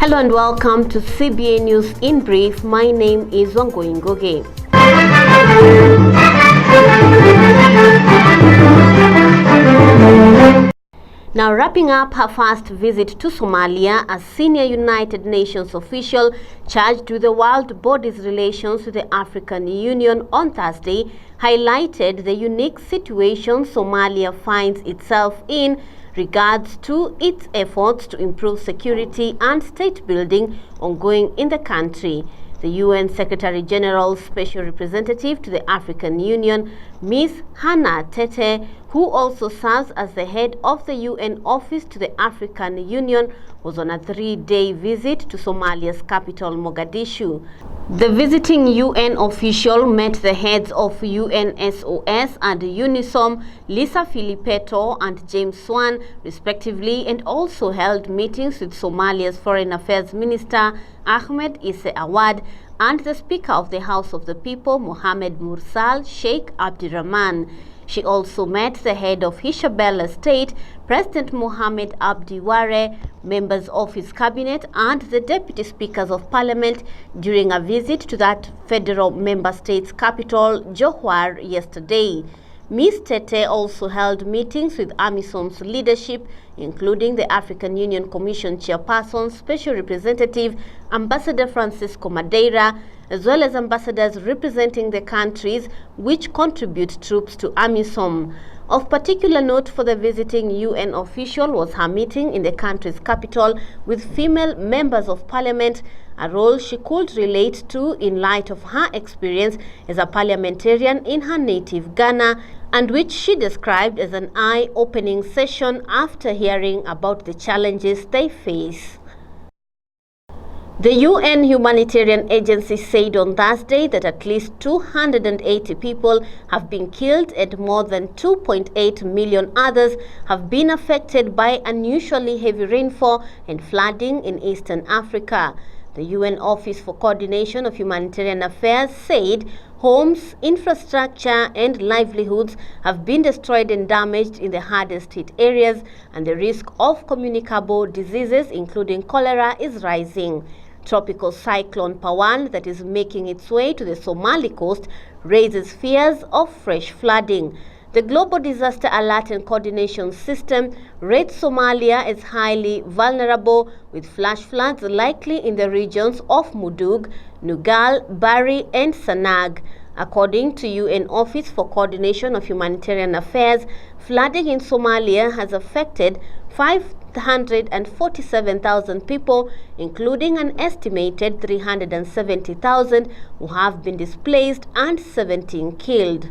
Hello and welcome to CBA News in Brief. My name is Wangui Ngugi. Now, wrapping up her first visit to Somalia, a senior United Nations official charged with the world body's relations with the African Union on Thursday highlighted the unique situation Somalia finds itself in regards to its efforts to improve security and state building ongoing in the country. The UN Secretary General's Special Representative to the African Union, Ms. Hannah Tete, who also serves as the head of the UN Office to the African Union, was on a 3-day visit to Somalia's capital, Mogadishu. The visiting UN official met the heads of UNSOS and AMISOM, Lisa Filipetto and James Swan, respectively, and also held meetings with Somalia's Foreign Affairs Minister, Ahmed Isse Awad, and the Speaker of the House of the People, Mohamed Mursal Sheikh Abdirahman. She also met the head of Hirshabelle State, President Mohamed Abdi Ware, members of his cabinet, and the deputy speakers of parliament during a visit to that federal member state's capital, Johor, yesterday. Ms. Tete also held meetings with AMISOM's leadership, including the African Union Commission Chairperson, Special Representative Ambassador Francisco Madeira, as well as ambassadors representing the countries which contribute troops to AMISOM. Of particular note for the visiting UN official was her meeting in the country's capital with female members of parliament, a role she could relate to in light of her experience as a parliamentarian in her native Ghana, and which she described as an eye-opening session after hearing about the challenges they face. The UN Humanitarian Agency said on Thursday that at least 280 people have been killed and more than 2.8 million others have been affected by unusually heavy rainfall and flooding in Eastern Africa. The UN Office for Coordination of Humanitarian Affairs said homes, infrastructure, and livelihoods have been destroyed and damaged in the hardest hit areas, and the risk of communicable diseases, including cholera, is rising. Tropical cyclone Pawan, that is making its way to the Somali coast, raises fears of fresh flooding. The Global Disaster Alert and Coordination System rates Somalia as highly vulnerable, with flash floods likely in the regions of Mudug, Nugal, Bari, and Sanag. According to UN Office for Coordination of Humanitarian Affairs, flooding in Somalia has affected 547,000 people, including an estimated 370,000 who have been displaced and 17 killed.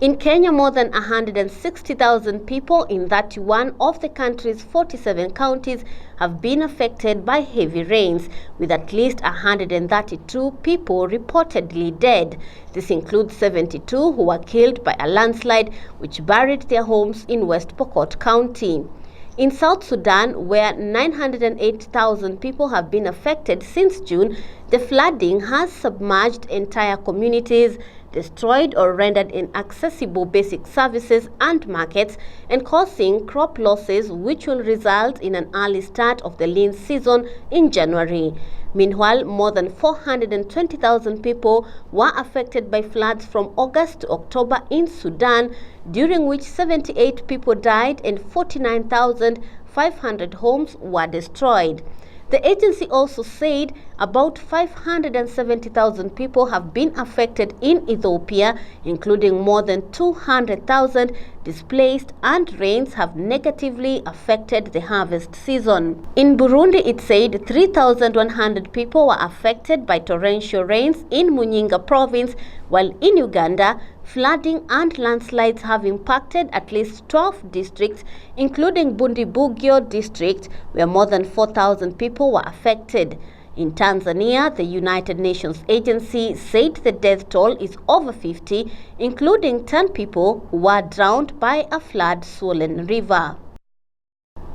In Kenya, more than 160,000 people in 31 of the country's 47 counties have been affected by heavy rains, with at least 132 people reportedly dead. This includes 72 who were killed by a landslide which buried their homes in West Pokot County. In South Sudan, where 908,000 people have been affected since June, the flooding has submerged entire communities, destroyed or rendered inaccessible basic services and markets, and causing crop losses which will result in an early start of the lean season in January. Meanwhile, more than 420,000 people were affected by floods from August to October in Sudan, during which 78 people died and 49,500 homes were destroyed. The agency also said about 570,000 people have been affected in Ethiopia, including more than 200,000 displaced, and rains have negatively affected the harvest season. In Burundi, it said 3,100 people were affected by torrential rains in Munyinga province, while in Uganda, flooding and landslides have impacted at least 12 districts, including Bundibugyo district, where more than 4,000 people were affected. In Tanzania, the United Nations agency said the death toll is over 50, including 10 people who were drowned by a flood-swollen river.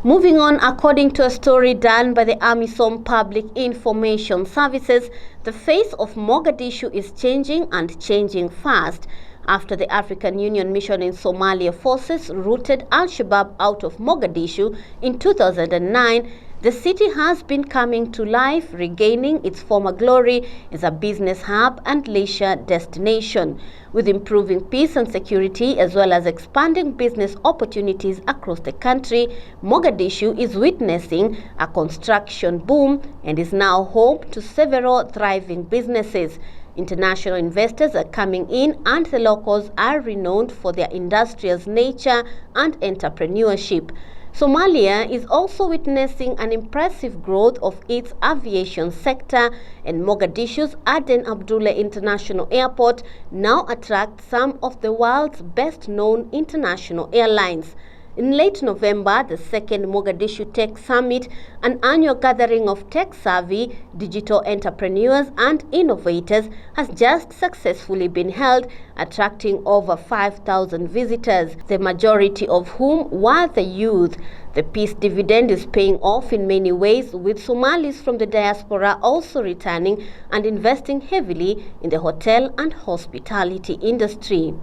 Moving on, according to a story done by the AMISOM Public Information Services, the face of Mogadishu is changing and changing fast. After the African Union mission in Somalia forces rooted Al-Shabaab out of Mogadishu in 2009, The city has been coming to life, regaining its former glory as a business hub and leisure destination, with improving peace and security as well as expanding business opportunities across the country. Mogadishu is witnessing a construction boom and is now home to several thriving businesses. International investors are coming in, and the locals are renowned for their industrious nature and entrepreneurship. Somalia is also witnessing an impressive growth of its aviation sector, and Mogadishu's Aadan Yabaal International Airport now attracts some of the world's best-known international airlines. In late November, the second Mogadishu Tech Summit, an annual gathering of tech-savvy digital entrepreneurs and innovators, has just successfully been held, attracting over 5,000 visitors, the majority of whom were the youth. The peace dividend is paying off in many ways, with Somalis from the diaspora also returning and investing heavily in the hotel and hospitality industry.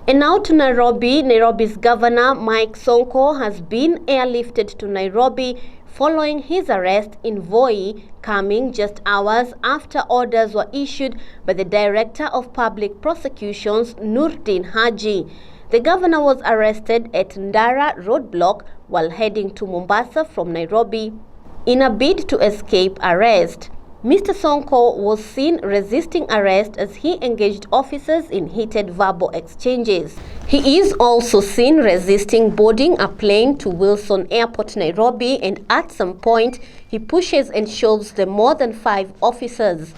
And now to Nairobi. Nairobi's governor, Sonko, has been airlifted to Nairobi following his arrest in Envoy, coming just hours after orders were issued by the Director of Public Prosecutions, Nurdin Haji. The governor was arrested at Ndara roadblock while heading to Mombasa from Nairobi. In a bid to escape arrest, Mr. Sonko was seen resisting arrest as he engaged officers in heated verbal exchanges. He is also seen resisting boarding a plane to Wilson Airport, Nairobi, and at some point he pushes and shoves the more than 5 officers.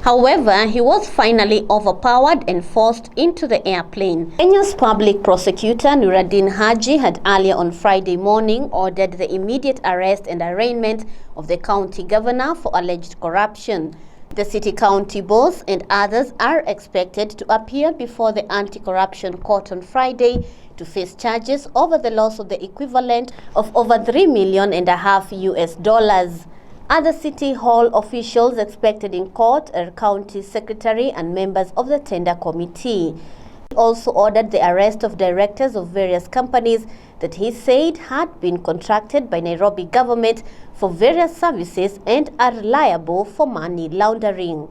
However, he was finally overpowered and forced into the airplane. Kenya's public prosecutor Nurdin Haji had earlier on Friday morning ordered the immediate arrest and arraignment of the county governor for alleged corruption. The city county boss and others are expected to appear before the anti-corruption court on Friday to face charges over the loss of the equivalent of over $3.5 million. Other City Hall officials expected in court are county secretary and members of the tender committee. He also ordered the arrest of directors of various companies that he said had been contracted by Nairobi government for various services and are liable for money laundering.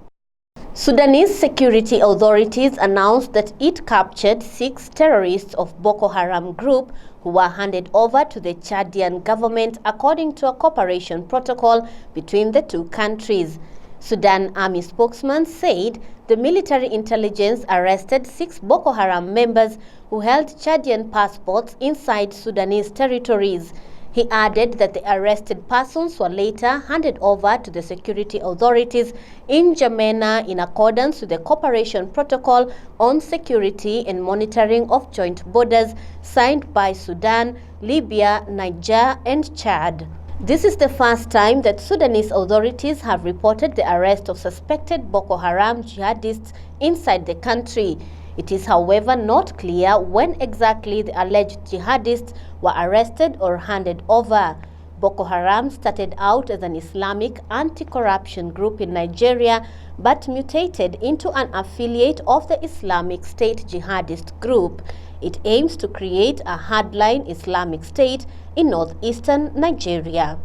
Sudanese security authorities announced that it captured 6 terrorists of Boko Haram group who were handed over to the Chadian government according to a cooperation protocol between the two countries. Sudan Army spokesman said the military intelligence arrested 6 Boko Haram members who held Chadian passports inside Sudanese territories. He added that the arrested persons were later handed over to the security authorities in Jamena in accordance with the cooperation protocol on security and monitoring of joint borders signed by Sudan, Libya, Niger, and Chad. This is the first time that Sudanese authorities have reported the arrest of suspected Boko Haram jihadists inside the country. It is, however, not clear when exactly the alleged jihadists were arrested or handed over. Boko Haram started out as an Islamic anti-corruption group in Nigeria, but mutated into an affiliate of the Islamic State jihadist group. It aims to create a hardline Islamic State in northeastern Nigeria.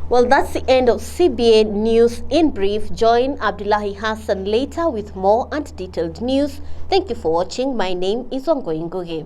Well, that's the end of CBA News in Brief. Join Abdullahi Hassan later with more and detailed news. Thank you for watching. My name is Wangui Ngugi.